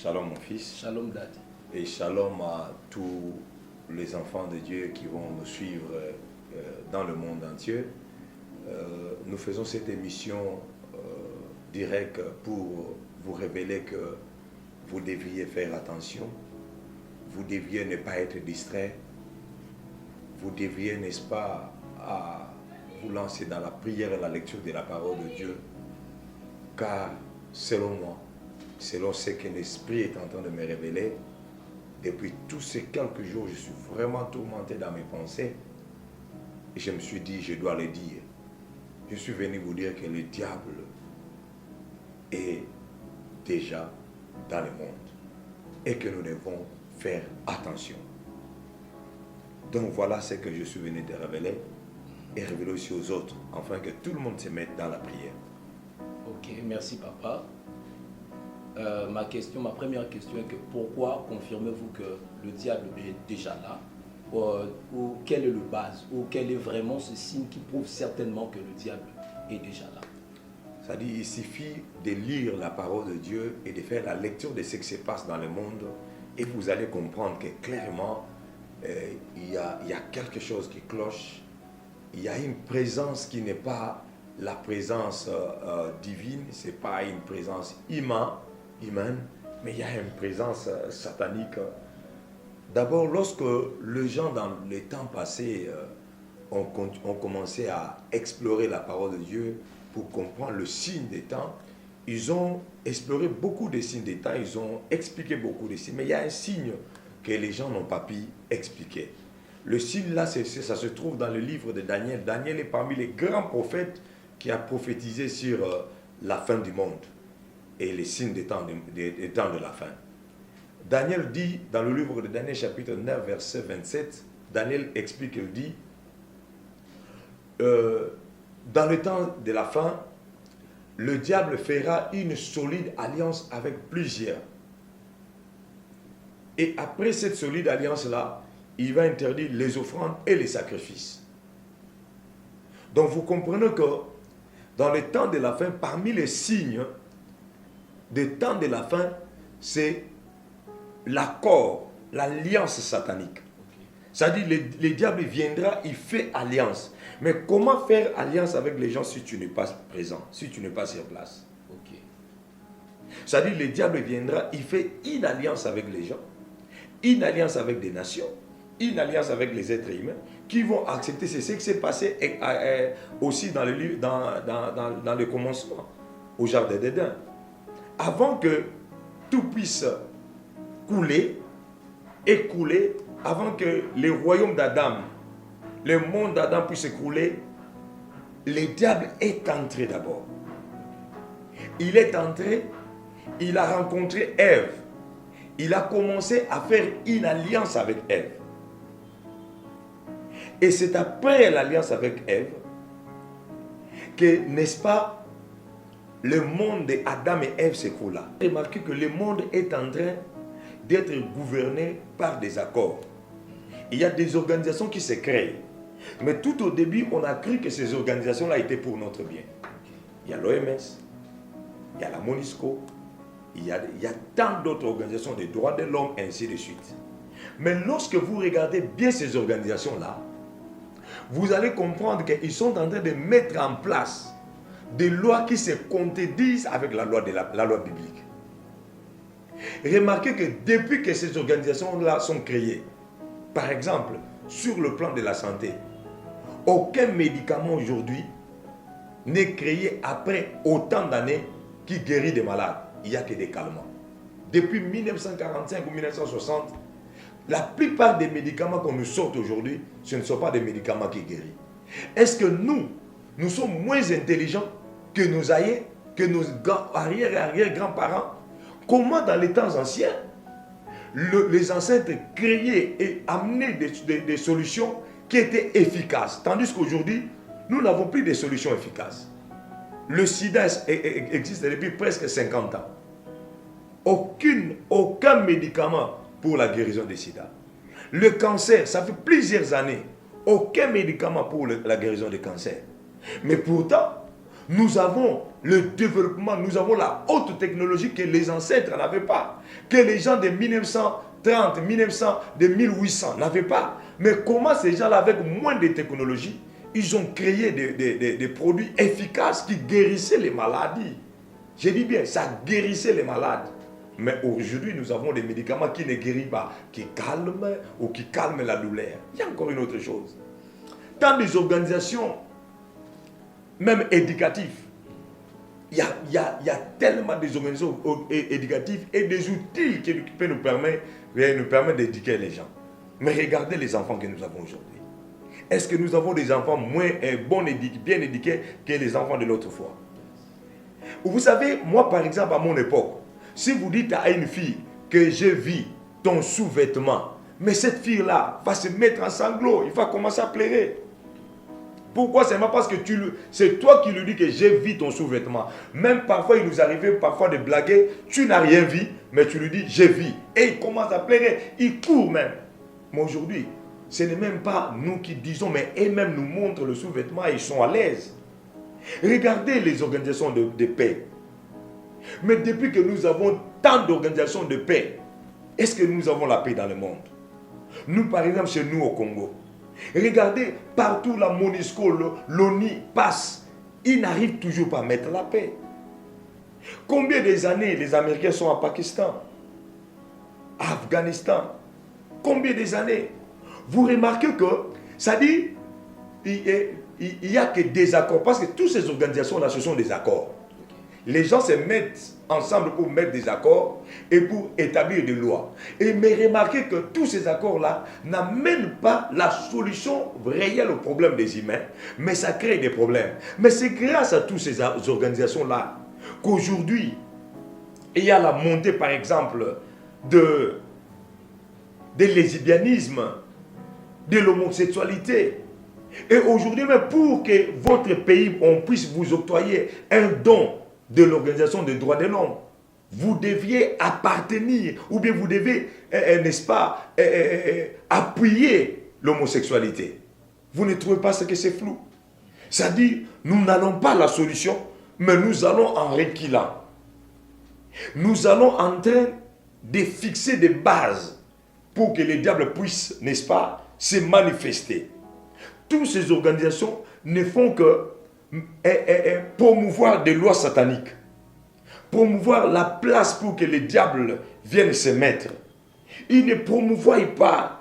Shalom mon fils. Shalom Daddy. Et shalom à tous les enfants de Dieu qui vont nous suivre dans le monde entier. Nous faisons cette émission directe pour vous révéler que vous devriez faire attention. Vous deviez ne pas être distrait. Vous devriez, n'est-ce pas, à vous lancer dans la prière et la lecture de la parole de Dieu. Car, selon moi, selon ce que l'Esprit est en train de me révéler, depuis tous ces quelques jours, je suis vraiment tourmenté dans mes pensées. Et je me suis dit, je dois le dire. Je suis venu vous dire que le diable est déjà dans le monde. Et que nous devons faire attention. Donc voilà ce que je suis venu te révéler. Et révéler aussi aux autres, afin que tout le monde se mette dans la prière. Ok, merci papa. Ma première question est que pourquoi confirmez-vous que le diable est déjà là, ou quelle est le base, ou quel est vraiment ce signe qui prouve certainement que le diable est déjà là? C'est-à-dire il suffit de lire la parole de Dieu et de faire la lecture de ce qui se passe dans le monde et vous allez comprendre que clairement il y a quelque chose qui cloche, il y a une présence qui n'est pas la présence divine, ce n'est pas une présence humaine, mais il y a une présence satanique. D'abord, lorsque les gens dans les temps passés ont commencé à explorer la parole de Dieu pour comprendre le signe des temps, ils ont exploré beaucoup de signes des temps, ils ont expliqué beaucoup de signes, mais il y a un signe que les gens n'ont pas pu expliquer. Le signe là, ça se trouve dans le livre de Daniel. Daniel est parmi les grands prophètes qui a prophétisé sur la fin du monde et les signes des temps de la fin. Daniel dit, dans le livre de Daniel chapitre 9, verset 27, Daniel explique, il dit, dans le temps de la fin, le diable fera une solide alliance avec plusieurs. Et après cette solide alliance-là, il va interdire les offrandes et les sacrifices. Donc vous comprenez que dans le temps de la fin, parmi les signes des temps de la fin, c'est l'accord, l'alliance satanique. C'est-à-dire le diable viendra, il fait alliance. Mais comment faire alliance avec les gens si tu n'es pas présent, si tu n'es pas sur place? Okay. C'est-à-dire le diable viendra, il fait une alliance avec les gens, une alliance avec des nations, une alliance avec les êtres humains qui vont accepter. C'est ce qui s'est passé aussi dans le commencement, au jardin d'Éden. Avant que tout puisse écouler, avant que le royaume d'Adam, le monde d'Adam puisse s'écrouler, le diable est entré d'abord. Il est entré, il a rencontré Ève. Il a commencé à faire une alliance avec Ève. Et c'est après l'alliance avec Ève que, n'est-ce pas, le monde d'Adam et Ève s'écroula. Remarquez que le monde est en train d'être gouverné par des accords. Il y a des organisations qui se créent. Mais tout au début, on a cru que ces organisations-là étaient pour notre bien. Il y a l'OMS, il y a la MONUSCO, il y a tant d'autres organisations des droits de l'homme, ainsi de suite. Mais lorsque vous regardez bien ces organisations-là, vous allez comprendre qu'ils sont en train de mettre en place des lois qui se contredisent avec la loi biblique. Remarquez que depuis que ces organisations-là sont créées, par exemple, sur le plan de la santé, aucun médicament aujourd'hui n'est créé après autant d'années qui guérit des malades. Il n'y a que des calmants. Depuis 1945 ou 1960, la plupart des médicaments qu'on nous sort aujourd'hui, ce ne sont pas des médicaments qui guérissent. Est-ce que nous sommes moins intelligents que nos aïeux, que nos arrière-grands-parents? Comment dans les temps anciens, les ancêtres créaient et amenaient des solutions qui étaient efficaces, tandis qu'aujourd'hui, nous n'avons plus de solutions efficaces. Le sida existe depuis presque 50 ans. Aucun médicament pour la guérison du sida. Le cancer, ça fait plusieurs années. Aucun médicament pour la guérison du cancer. Mais pourtant, Nous avons le développement, nous avons la haute technologie que les ancêtres n'avaient pas, que les gens de 1930, 1900, de 1800 n'avaient pas. Mais comment ces gens-là, avec moins de technologie, ils ont créé des produits efficaces qui guérissaient les maladies. Je dis bien, ça guérissait les malades. Mais aujourd'hui, nous avons des médicaments qui ne guérissent pas, qui calment ou qui calment la douleur. Il y a encore une autre chose. Dans des organisations, même éducatives, il y a tellement des organisations éducatives et des outils qui peuvent nous permettre d'éduquer les gens. Mais regardez les enfants que nous avons aujourd'hui. Est-ce que nous avons des enfants moins bien éduqués que les enfants de l'autre fois? Vous savez, moi par exemple, à mon époque, si vous dites à une fille que je vis ton sous-vêtement, mais cette fille-là va se mettre en sanglots, il va commencer à pleurer. Pourquoi? C'est parce que c'est toi qui lui dis que j'ai vu ton sous-vêtement. Même parfois, il nous arrivait parfois de blaguer, tu n'as rien vu, mais tu lui dis j'ai vu. Et il commence à pleurer, il court même. Mais aujourd'hui, ce n'est même pas nous qui disons, mais eux-mêmes nous montrent le sous-vêtement et ils sont à l'aise. Regardez les organisations de paix. Mais depuis que nous avons tant d'organisations de paix, est-ce que nous avons la paix dans le monde? Nous, par exemple, chez nous au Congo, regardez, partout la MONUSCO, l'ONU passe, ils n'arrivent toujours pas à mettre la paix. Combien des années les Américains sont à Pakistan, à Afghanistan? Combien des années? Vous remarquez que, ça dit, il n'y a que des accords, parce que toutes ces organisations-là, ce sont des accords. Les gens se mettent ensemble pour mettre des accords et pour établir des lois. Mais remarquez que tous ces accords-là n'amènent pas la solution réelle au problème des humains, mais ça crée des problèmes. Mais c'est grâce à toutes ces organisations-là qu'aujourd'hui, il y a la montée, par exemple, de lesbianisme, de l'homosexualité. Et aujourd'hui, pour que votre pays, on puisse vous octroyer un don de l'Organisation des droits de l'homme, vous deviez appartenir, ou bien vous devez, n'est-ce pas, appuyer l'homosexualité. Vous ne trouvez pas ce que c'est flou? C'est-à-dire, nous n'allons pas à la solution, mais nous allons en reculant. Nous allons en train de fixer des bases pour que les diables puissent, n'est-ce pas, se manifester. Toutes ces organisations ne font que promouvoir des lois sataniques, promouvoir la place pour que les diables viennent se mettre. Ils ne promouvoient pas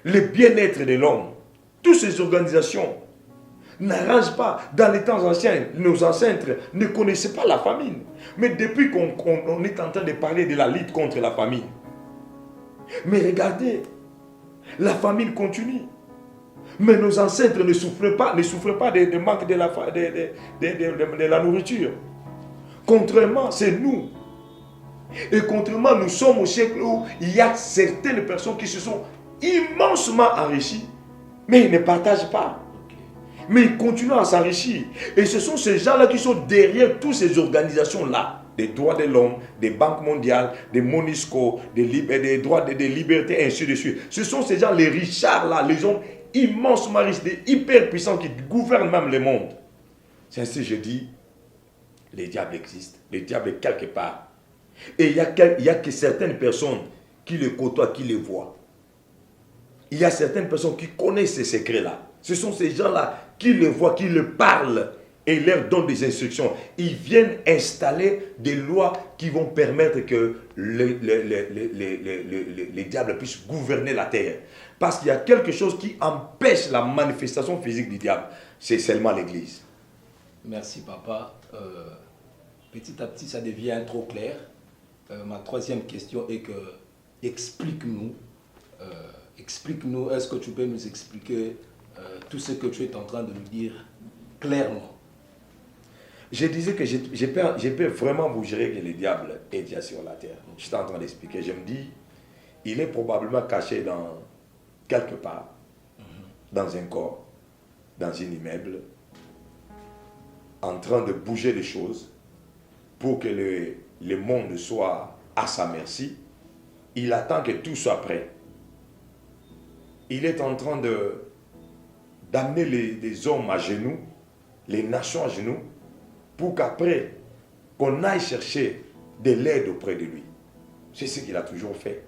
le bien-être de l'homme. Toutes ces organisations n'arrangent pas. Dans les temps anciens, nos ancêtres ne connaissaient pas la famine. Mais depuis qu'on est en train de parler de la lutte contre la famine, mais regardez, la famine continue. Mais nos ancêtres ne souffraient pas de manque de la nourriture. Contrairement, c'est nous. Et contrairement, nous sommes au siècle où il y a certaines personnes qui se sont immensement enrichies, mais ils ne partagent pas. Mais ils continuent à s'enrichir. Et ce sont ces gens-là qui sont derrière toutes ces organisations-là, des droits de l'homme, des banques mondiales, des MONUSCO, des droits des libertés, ainsi de suite. Ce sont ces gens, les richards-là, les hommes immensement riches, des hyper puissants qui gouvernent même le monde. C'est ainsi que je dis, les diables existent, les diables est quelque part. Et il y a que certaines personnes qui le côtoient, qui le voient. Il y a certaines personnes qui connaissent ces secrets-là. Ce sont ces gens-là qui le voient, qui le parlent et leur donnent des instructions. Ils viennent installer des lois qui vont permettre que les diables puissent gouverner la terre. Parce qu'il y a quelque chose qui empêche la manifestation physique du diable. C'est seulement l'Église. Merci, papa. Petit à petit, ça devient trop clair. Ma troisième question est que, explique-nous, est-ce que tu peux nous expliquer tout ce que tu es en train de nous dire clairement? Je disais que je peux vraiment vous jurer que le diable est déjà sur la terre. Je suis en train d'expliquer. Je me dis, il est probablement caché dans quelque part, dans un corps, dans un immeuble, en train de bouger les choses pour que le monde soit à sa merci. Il attend que tout soit prêt. Il est en train d'amener les hommes à genoux, les nations à genoux pour qu'après, qu'on aille chercher de l'aide auprès de lui. C'est ce qu'il a toujours fait.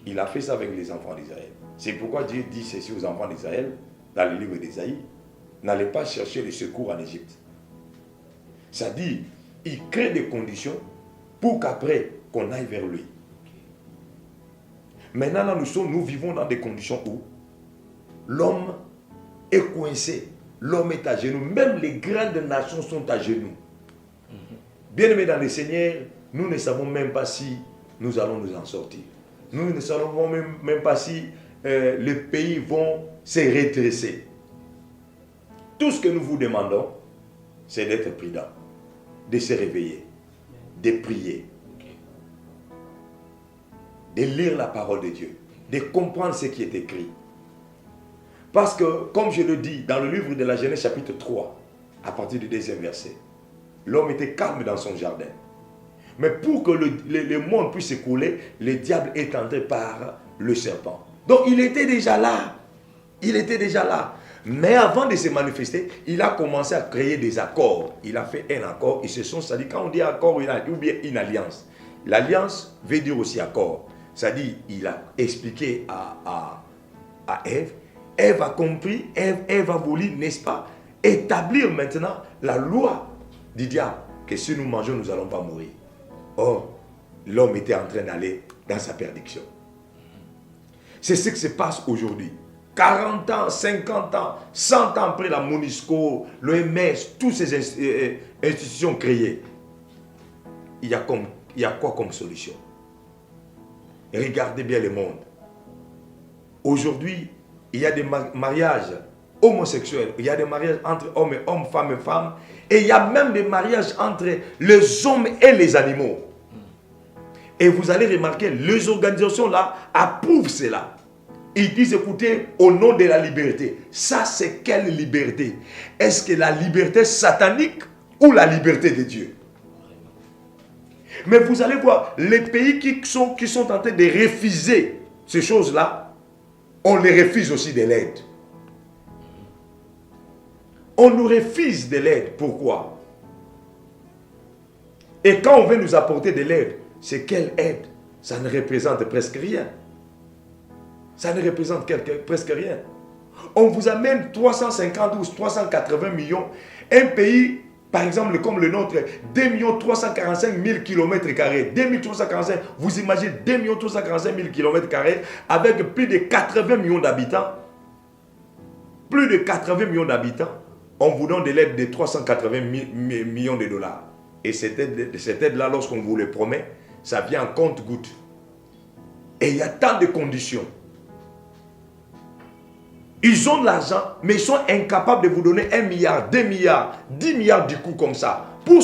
Il a fait ça avec les enfants d'Israël. C'est pourquoi Dieu dit ceci aux enfants d'Israël, dans le livre d'Ésaïe, n'allez pas chercher le secours en Égypte. Ça dit, il crée des conditions pour qu'après, qu'on aille vers lui. Maintenant, là, nous vivons dans des conditions où l'homme est coincé, l'homme est à genoux, même les grandes nations sont à genoux. Bien-aimés dans le Seigneur, nous ne savons même pas si nous allons nous en sortir. Nous ne savons même pas si les pays vont se redresser. Tout ce que nous vous demandons, c'est d'être prudent, de se réveiller, de prier, de lire la parole de Dieu, de comprendre ce qui est écrit. Parce que, comme je le dis dans le livre de la Genèse chapitre 3, à partir du 2e verset, l'homme était calme dans son jardin. Mais pour que le monde puisse s'écouler, le diable est entré par le serpent. Donc il était déjà là. Il était déjà là. Mais avant de se manifester, il a commencé à créer des accords. Il a fait un accord. Ils se sont salis. Quand on dit accord ou bien une alliance, l'alliance veut dire aussi accord. C'est-à-dire, il a expliqué à Ève. Ève a compris, Ève a voulu, n'est-ce pas, établir maintenant la loi du diable, que si nous mangeons, nous n'allons pas mourir. Or, l'homme était en train d'aller dans sa perdition. C'est ce qui se passe aujourd'hui. 40 ans, 50 ans, 100 ans après la MONUSCO, l'OMS, toutes ces institutions créées, il y a quoi comme solution? Regardez bien le monde. Aujourd'hui, il y a des mariages homosexuels, il y a des mariages entre hommes et hommes, femmes et femmes, et il y a même des mariages entre les hommes et les animaux. Et vous allez remarquer, les organisations là approuvent cela. Ils disent, écoutez, au nom de la liberté. Ça, c'est quelle liberté? Est-ce que la liberté satanique ou la liberté de Dieu? Mais vous allez voir, les pays qui sont en train de refuser ces choses-là, on les refuse aussi de l'aide. On nous refuse de l'aide. Pourquoi? Et quand on veut nous apporter de l'aide, c'est quelle aide? Ça ne représente presque rien. Ça ne représente presque rien. On vous amène 350 ou 380 millions. Un pays, par exemple, comme le nôtre, 2 345 000 km². 2 345, vous imaginez 2 345 000 km² avec plus de 80 millions d'habitants. Plus de 80 millions d'habitants. On vous donne de l'aide de 380 millions de dollars. Et cette aide-là, lorsqu'on vous le promet, ça vient en compte-gouttes. Et il y a tant de conditions. Ils ont de l'argent, mais ils sont incapables de vous donner 1 milliard, 2 milliards, 10 milliards du coup comme ça, pour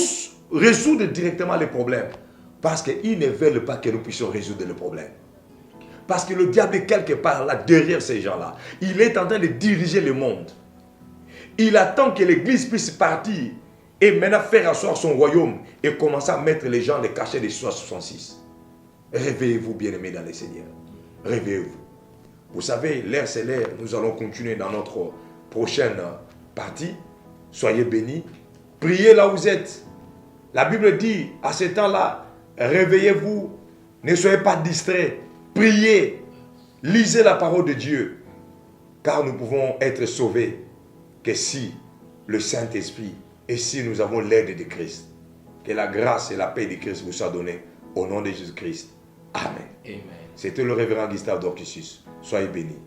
résoudre directement les problèmes. Parce qu'ils ne veulent pas que nous puissions résoudre les problèmes. Parce que le diable est quelque part là, derrière ces gens-là. Il est en train de diriger le monde. Il attend que l'Église puisse partir et maintenant faire asseoir son royaume et commencer à mettre les gens les cachets des 66. Réveillez-vous, bien-aimés dans le Seigneur. Réveillez-vous. Vous savez, l'air c'est l'air. Nous allons continuer dans notre prochaine partie. Soyez bénis. Priez là où vous êtes. La Bible dit, à ce temps-là, réveillez-vous. Ne soyez pas distraits. Priez. Lisez la parole de Dieu. Car nous pouvons être sauvés que si le Saint-Esprit et si nous avons l'aide de Christ. Que la grâce et la paix de Christ vous soient données au nom de Jésus-Christ. Amen. Amen. C'était le révérend Gustave Dorcisius. Soyez bénis.